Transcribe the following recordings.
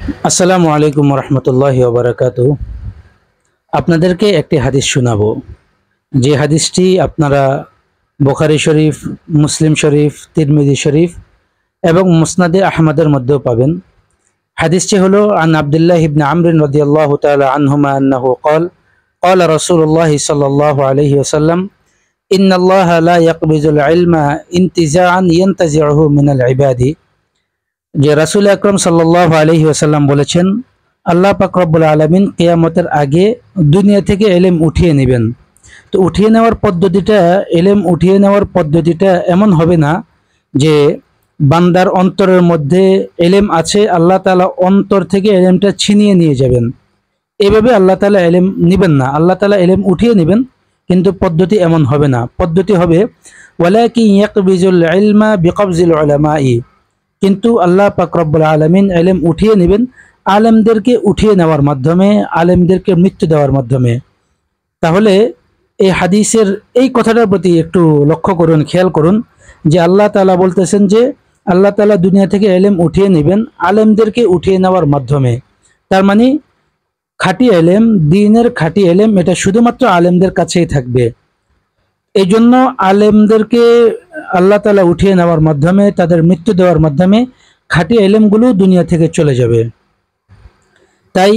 আসসালামু আলাইকুম রহমতুল্লাহি ওয়া বারাকাতুহু। আপনাদেরকে একটি হাদিস শোনাবো, যে হাদিসটি আপনারা বুখারী শরীফ, মুসলিম শরীফ, তিরমিজি শরীফ এবং মুসনাদে আহমদের মধ্যেও পাবেন। হাদিসটি হলো আন আব্দুল্লাহ ইবনে আমর রাদিয়াল্লাহু তাআলা আনহুমা আন্নাহু قال قال رسول الله صلى الله عليه وسلم إن الله لا يقبض العلم انتزاعا ينتزعه من العباد। যে রাসূল আকরাম সাল্লাল্লাহু আলাইহি ওয়াসাল্লাম বলেছেন, আল্লাহ পাক রব্বুল আলামিন কিয়ামতের আগে দুনিয়া থেকে ইলম উঠিয়ে নেবেন। তো উঠিয়ে নেওয়ার পদ্ধতিটা, ইলম উঠিয়ে নেওয়ার পদ্ধতিটা এমন হবে না যে বান্দার অন্তরের মধ্যে ইলম আছে, আল্লাহ তাআলা অন্তর থেকে ইলমটা ছিনিয়ে নিয়ে যাবেন। এভাবে আল্লাহ তাআলা ইলম নেবেন না, আল্লাহ তাআলা ইলম উঠিয়ে নেবেন, কিন্তু পদ্ধতি এমন হবে না। পদ্ধতি হবে ওয়ালাকিন ইয়াকবিজুল ইলমা বিকবজিল উলামাই, কিন্তু আল্লাহ পাক রব্বুল আলামিন ইলম উঠিয়ে নেবেন আলেমদেরকে উঠিয়ে নেওয়ার মাধ্যমে, আলেমদেরকে মৃত্যু দেওয়ার মাধ্যমে। তাহলে এই হাদিসের এই কথাটার প্রতি একটু লক্ষ্য করুন, খেয়াল করুন যে আল্লাহ তাআলা বলতেছেন যে আল্লাহ তাআলা দুনিয়া থেকে ইলম উঠিয়ে নেবেন আলেমদেরকে উঠিয়ে নেওয়ার মাধ্যমে। তার মানে খাঁটি ইলম, দ্বীনের খাঁটি ইলম, এটা শুধুমাত্র আলেমদের কাছেই থাকবে। এই জন্য আলেমদেরকে আল্লাহ তাআলা উঠিয়ে নেওয়ার মাধ্যমে, তাদের মৃত্যু দেওয়ার মাধ্যমে খাঁটি ইলমগুলো দুনিয়া থেকে চলে যাবে। তাই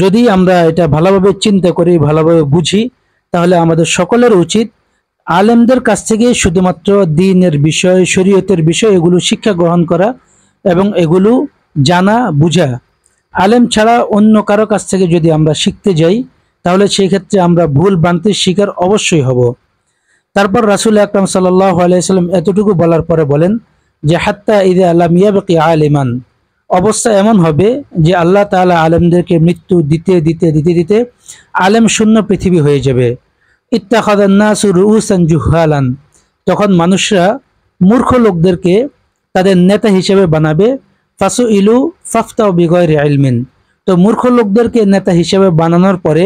যদি আমরা এটা ভালোভাবে চিন্তা করি, ভালোভাবে বুঝি, তাহলে আমাদের সকলের উচিত আলেমদের কাছ থেকে শুধুমাত্র দ্বীনের বিষয়, শরীয়তের বিষয় এগুলো শিক্ষা গ্রহণ করা এবং এগুলো জানা বুঝা। আলেম ছাড়া অন্য কারো কাছ থেকে যদি আমরা শিখতে যাই, তাহলে সেই ক্ষেত্রে আমরা ভুল ভ্রান্তির শিকার অবশ্যই হব। তারপর রাসূল আকরাম সাল্লাল্লাহু আলাইহি সাল্লাম এতটুকু বলার পরে বলেন যে হাত্তা ইযা লাম ইয়াবকি আলিমান, অবস্থা এমন হবে যে আল্লাহ তাআলা আলেমদেরকে মৃত্যু দিতে দিতে দিতে দিতে আলেম শূন্য পৃথিবী হয়ে যাবে। ইত্তাখাযান নাসু রুউসান জুহালান, তখন মানুষরা মূর্খ লোকদেরকে তাদের নেতা হিসেবে বানাবে। ফাসুইলু ফাফতাউ বিগয়রি ইলমিন, তো মূর্খ লোকদেরকে নেতা হিসেবে বানানোর পরে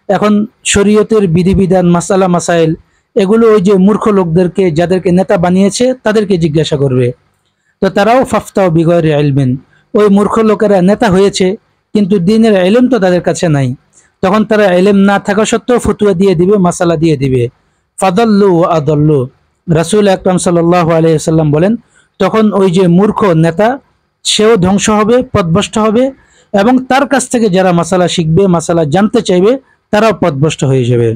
এখন শরীয়তের বিধিবিধান, মাসালা মাসাইল এগুলো ওই যে মূর্খ লোকদেরকে, যাদেরকে নেতা বানিয়েছে তাদেরকে জিজ্ঞাসা করবে। তো তারাও ফাফতাও বিগয়রি ইলমিন, ওই মূর্খ লোকেরা নেতা হয়েছে কিন্তু দ্বীনের ইলম তো তাদের কাছে নাই। তখন তারা ইলম না থাকা সত্ত্বেও ফতোয়া দিয়ে দিবে, মাসালা দিয়ে দিবে। ফাদাল্লু ওয়া আদাল্লু, রাসূল আকরাম সাল্লাল্লাহু আলাইহি ওয়াসাল্লাম বলেন তখন ওই যে মূর্খ নেতা সেও ধ্বংস হবে, পথভ্রষ্ট হবে, এবং তার কাছ থেকে যারা মাসালা শিখবে, মাসালা জানতে চাইবে, তারাও পথভ্রষ্ট হয়ে যাবে।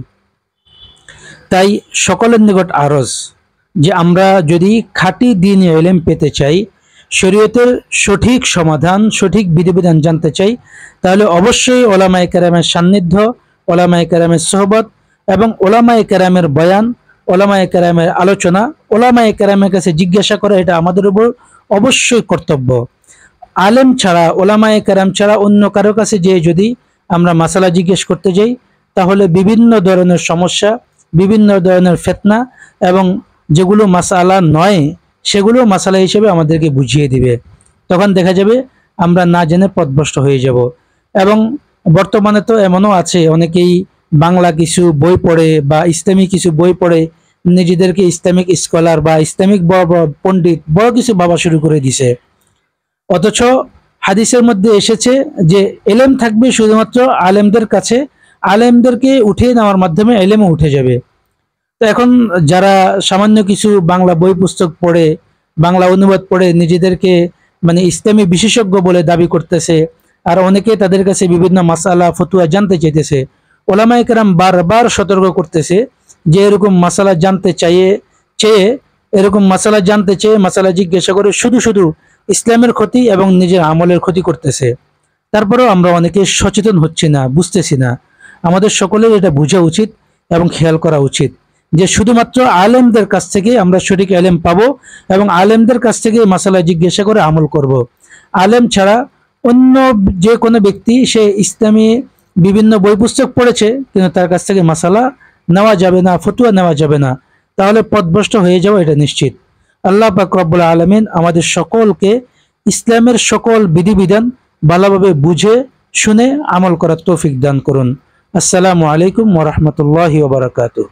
তাই সকলের নিকট আরজ যে আমরা যদি খাঁটি দ্বীনি ইলম পেতে চাই, শরীয়তের সঠিক সমাধান, সঠিক বিধিবিধান জানতে চাই, তাহলে অবশ্যই ওলামায়ে কেরামের সান্নিধ্য, ওলামায়ে কেরামের সোহবত এবং ওলামায়ে কেরামের বয়ান, ওলামায়ে কেরামের আলোচনা, ওলামায়ে কেরামের কাছে জিজ্ঞাসা করা, এটা আমাদের উপর অবশ্যই কর্তব্য। আলেম ছাড়া, ওলামায়ে কেরাম ছাড়া অন্য কারো কাছে যে যদি আমরা মাসালা জিজ্ঞেস করতে যাই, তাহলে বিভিন্ন ধরনের সমস্যা, বিভিন্ন ধরনের ফিতনা এবং যেগুলো মাসালা নয় সেগুলো মাসালা হিসেবে আমাদেরকে বুঝিয়ে দিবে। তখন দেখা যাবে আমরা না জেনে পথভ্রষ্ট হয়ে যাব। এবং বর্তমানে তো এমনও আছে, অনেকেই বাংলা কিছু বই পড়ে বা ইসলামিক কিছু বই পড়ে নিজেদেরকে ইসলামিক স্কলার বা ইসলামিক বড় বড় পণ্ডিত, বড় কিছু ভাবা শুরু করে দিছে। অথচ হাদিসের মধ্যে এসেছে যে ইলম থাকবে শুধুমাত্র আলেমদের কাছে, আলেমদেরকে উঠিয়ে নেওয়ার মাধ্যমে ইলমও উঠে যাবে। তো এখন যারা সামান্য কিছু বাংলা বই পুস্তক পড়ে, বাংলা অনুবাদ পড়ে নিজেদেরকে মানে ইসলামী বিশেষজ্ঞ বলে দাবি করতেছে, আর অনেকে তাদের কাছে বিভিন্ন মাসালা ফতুয়া জানতে চাইতেছে, ওলামায়ে কেরাম বারবার সতর্ক করতেছে যে এরকম মাসালা জানতে চেয়ে এরকম মাসালা জানতে চেয়ে মাসালা জিজ্ঞাসা করে শুধু শুধু ইসলামের ক্ষতি এবং নিজের আমলের ক্ষতি করতেছে। তারপরেও আমরা অনেকে সচেতন হচ্ছি না, বুঝতেছি না। আমাদের সকলের এটা বোঝা উচিত এবং খেয়াল করা উচিত যে শুধুমাত্র আলেমদের কাছ থেকে আমরা সঠিক ইলম পাবো এবং আলেমদের কাছ থেকে মাসালা জিজ্ঞাসা করে আমল করব। আলেম ছাড়া অন্য যে কোনো ব্যক্তি, সে ইসলামী বিভিন্ন বই পুস্তক পড়েছে কিন্তু তার কাছ থেকে মাসালা নেওয়া যাবে না, ফতুয়া নেওয়া যাবে না, তাহলে পথভ্রষ্ট হয়ে যাওয়া এটা নিশ্চিত। আল্লাহ পাক রব্বুল আলামিন আমাদের সকলকে ইসলামের সকল বিধিবিধান ভালোভাবে বুঝে শুনে আমল করার তৌফিক দান করুন। আসসালামু আলাইকুম ওয়া রাহমাতুল্লাহি ওয়া বারাকাতুহু।